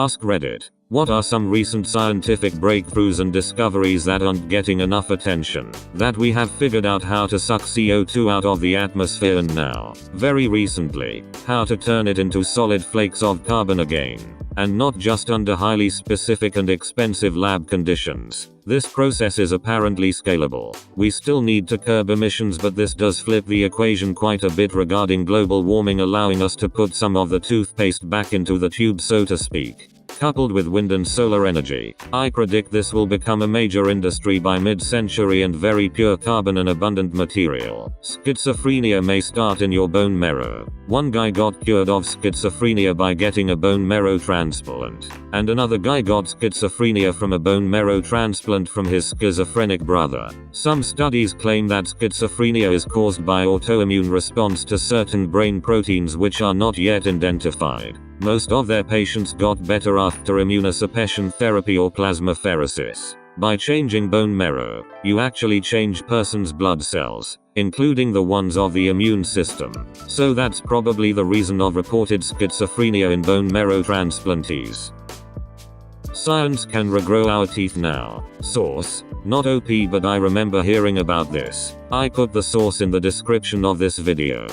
Ask Reddit. What are some recent scientific breakthroughs and discoveries that aren't getting enough attention? That we have figured out how to suck CO2 out of the atmosphere, and now, very recently, how to turn it into solid flakes of carbon again. And not just under highly specific and expensive lab conditions. This process is apparently scalable. We still need to curb emissions, but this does flip the equation quite a bit regarding global warming, allowing us to put some of the toothpaste back into the tube, so to speak. Coupled with wind and solar energy, I predict this will become a major industry by mid-century, and very pure carbon and abundant material. Schizophrenia may start in your bone marrow. One guy got cured of schizophrenia by getting a bone marrow transplant. And another guy got schizophrenia from a bone marrow transplant from his schizophrenic brother. Some studies claim that schizophrenia is caused by autoimmune response to certain brain proteins which are not yet identified. Most of their patients got better after immunosuppression therapy or plasmapheresis. By changing bone marrow, you actually change person's blood cells, including the ones of the immune system. So that's probably the reason of reported schizophrenia in bone marrow transplantees. Science can regrow our teeth now. Source: not OP, but I remember hearing about this. I put the source in the description of this video.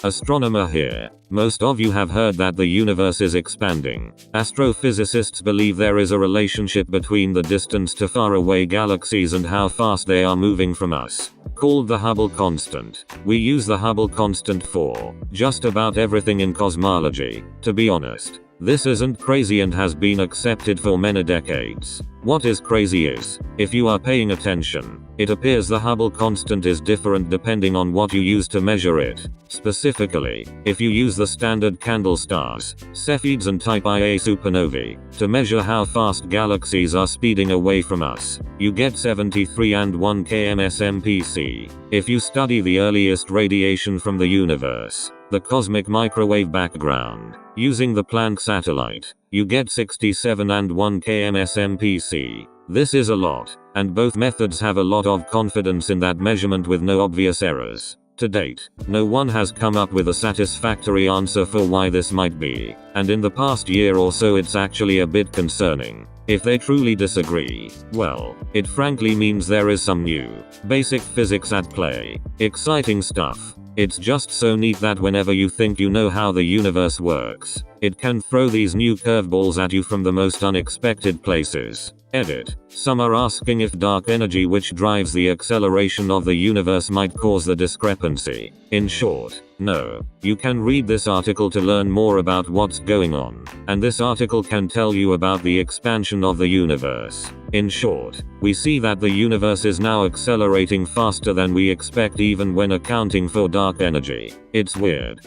Astronomer here. Most of you have heard that the universe is expanding. Astrophysicists believe there is a relationship between the distance to faraway galaxies and how fast they are moving from us, called the Hubble constant. We use the Hubble constant for just about everything in cosmology. To be honest, this isn't crazy and has been accepted for many decades. What is crazy is, if you are paying attention, it appears the Hubble constant is different depending on what you use to measure it. Specifically, if you use the standard candle stars, Cepheids and Type Ia supernovae, to measure how fast galaxies are speeding away from us, you get 73 and 1 kmsmpc. If you study the earliest radiation from the universe, the cosmic microwave background, using the Planck satellite, you get 67 and 1 kmsmpc. This is a lot, and both methods have a lot of confidence in that measurement with no obvious errors. To date, no one has come up with a satisfactory answer for why this might be, and in the past year or so it's actually a bit concerning. If they truly disagree, well, it frankly means there is some new, basic physics at play. Exciting stuff. It's just so neat that whenever you think you know how the universe works, it can throw these new curveballs at you from the most unexpected places. Edit. Some are asking if dark energy, which drives the acceleration of the universe, might cause the discrepancy. In short, no. You can read this article to learn more about what's going on, and this article can tell you about the expansion of the universe. In short, we see that the universe is now accelerating faster than we expect, even when accounting for dark energy. It's weird.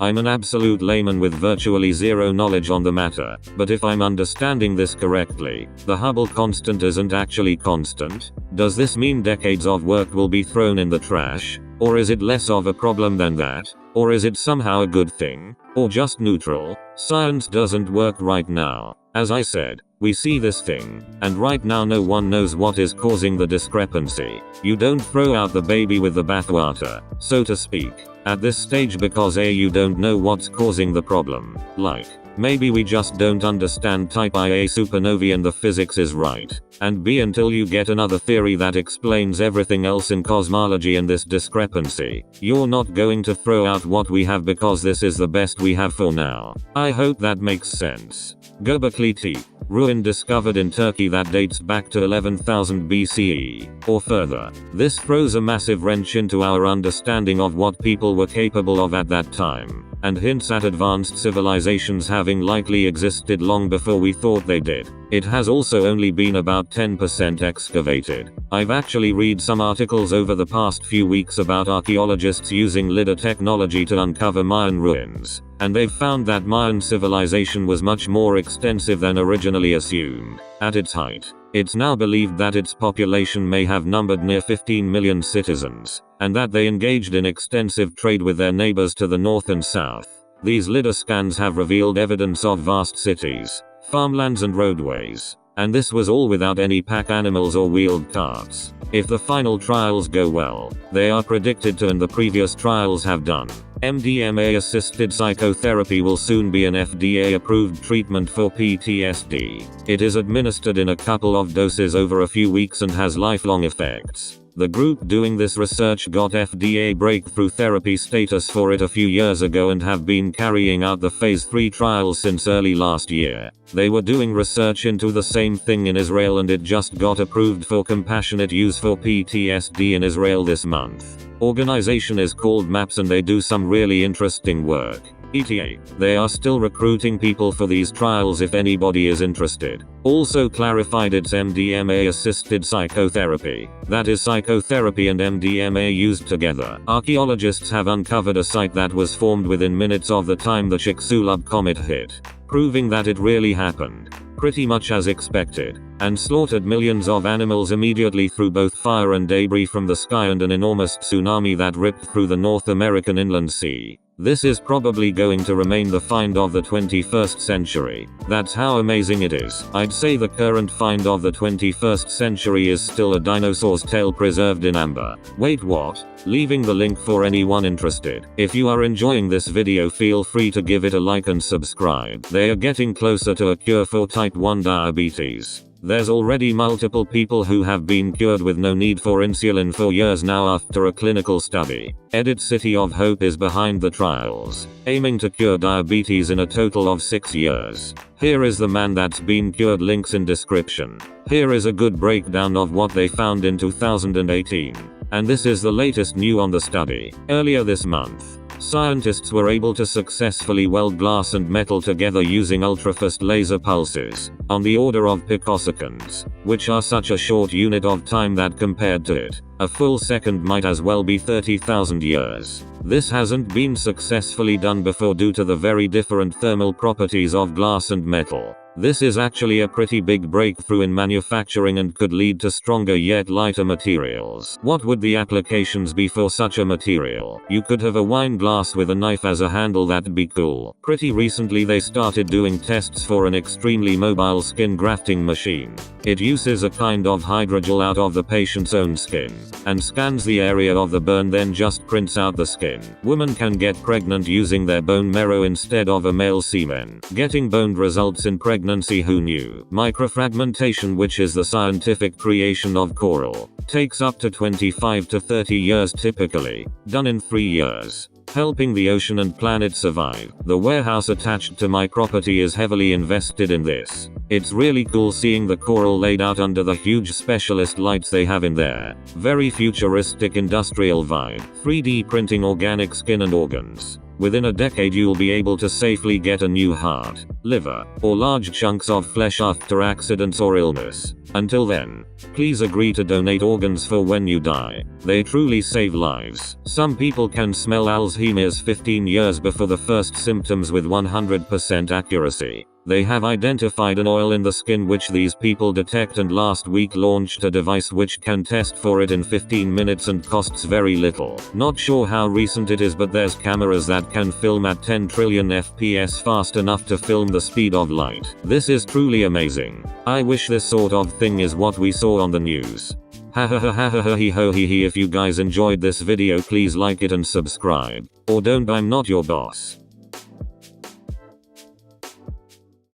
I'm an absolute layman with virtually zero knowledge on the matter, but if I'm understanding this correctly, the Hubble constant isn't actually constant. Does this mean decades of work will be thrown in the trash? Or is it less of a problem than that? Or is it somehow a good thing? Or just neutral? Science doesn't work right now. As I said, we see this thing, and right now no one knows what is causing the discrepancy. You don't throw out the baby with the bathwater, so to speak, at this stage, because A, you don't know what's causing the problem. Like, maybe we just don't understand Type Ia supernovae and the physics is right. And B, until you get another theory that explains everything else in cosmology and this discrepancy, you're not going to throw out what we have because this is the best we have for now. I hope that makes sense. Göbekli Tepe, ruin discovered in Turkey that dates back to 11,000 BCE, or further. This throws a massive wrench into our understanding of what people were capable of at that time, and hints at advanced civilizations having likely existed long before we thought they did. It has also only been about 10% excavated. I've actually read some articles over the past few weeks about archaeologists using LiDAR technology to uncover Mayan ruins, and they've found that Mayan civilization was much more extensive than originally assumed. At its height, it's now believed that its population may have numbered near 15 million citizens, and that they engaged in extensive trade with their neighbors to the north and south. These LiDAR scans have revealed evidence of vast cities, farmlands and roadways, and this was all without any pack animals or wheeled carts. If the final trials go well, they are predicted to, and the previous trials have done, MDMA-assisted psychotherapy will soon be an FDA-approved treatment for PTSD. It is administered in a couple of doses over a few weeks and has lifelong effects. The group doing this research got FDA breakthrough therapy status for it a few years ago and have been carrying out the phase 3 trials since early last year. They were doing research into the same thing in Israel and it just got approved for compassionate use for PTSD in Israel this month. Organization is called MAPS and they do some really interesting work. ETA. They are still recruiting people for these trials if anybody is interested. Also clarified it's MDMA-assisted psychotherapy. That is psychotherapy and MDMA used together. Archaeologists have uncovered a site that was formed within minutes of the time the Chicxulub comet hit, proving that it really happened, pretty much as expected, and slaughtered millions of animals immediately through both fire and debris from the sky and an enormous tsunami that ripped through the North American inland sea. This is probably going to remain the find of the 21st century. That's how amazing it is. I'd say the current find of the 21st century is still a dinosaur's tail preserved in amber. Wait, what? Leaving the link for anyone interested. If you are enjoying this video, feel free to give it a like and subscribe. They are getting closer to a cure for type 1 diabetes. There's already multiple people who have been cured with no need for insulin for years now after a clinical study. City of Hope is behind the trials, aiming to cure diabetes in a total of 6 years. Here is the man that's been cured, links in description. Here is a good breakdown of what they found in 2018. And this is the latest new on the study. Earlier this month, scientists were able to successfully weld glass and metal together using ultrafast laser pulses, on the order of picoseconds, which are such a short unit of time that compared to it, a full second might as well be 30,000 years. This hasn't been successfully done before due to the very different thermal properties of glass and metal. This is actually a pretty big breakthrough in manufacturing and could lead to stronger yet lighter materials. What would the applications be for such a material? You could have a wine glass with a knife as a handle, that'd be cool. Pretty recently they started doing tests for an extremely mobile skin grafting machine. It uses a kind of hydrogel out of the patient's own skin, and scans the area of the burn, then just prints out the skin. Women can get pregnant using their bone marrow instead of a male semen. Getting boned results in pregnancy, who knew? Microfragmentation, which is the scientific creation of coral, takes up to 25 to 30 years typically, done in 3 years. Helping the ocean and planet survive. The warehouse attached to my property is heavily invested in this. It's really cool seeing the coral laid out under the huge specialist lights they have in there. Very futuristic industrial vibe. 3D printing organic skin and organs. Within a decade you'll be able to safely get a new heart, liver, or large chunks of flesh after accidents or illness. Until then, please agree to donate organs for when you die. They truly save lives. Some people can smell Alzheimer's 15 years before the first symptoms with 100% accuracy. They have identified an oil in the skin which these people detect, and last week launched a device which can test for it in 15 minutes and costs very little. Not sure how recent it is, but there's cameras that can film at 10 trillion FPS fast enough to film the speed of light. This is truly amazing. I wish this sort of thing is what we saw on the news. Ha ha ha ha ha ha he ho he he. If you guys enjoyed this video, please like it and subscribe. Or don't, I'm not your boss.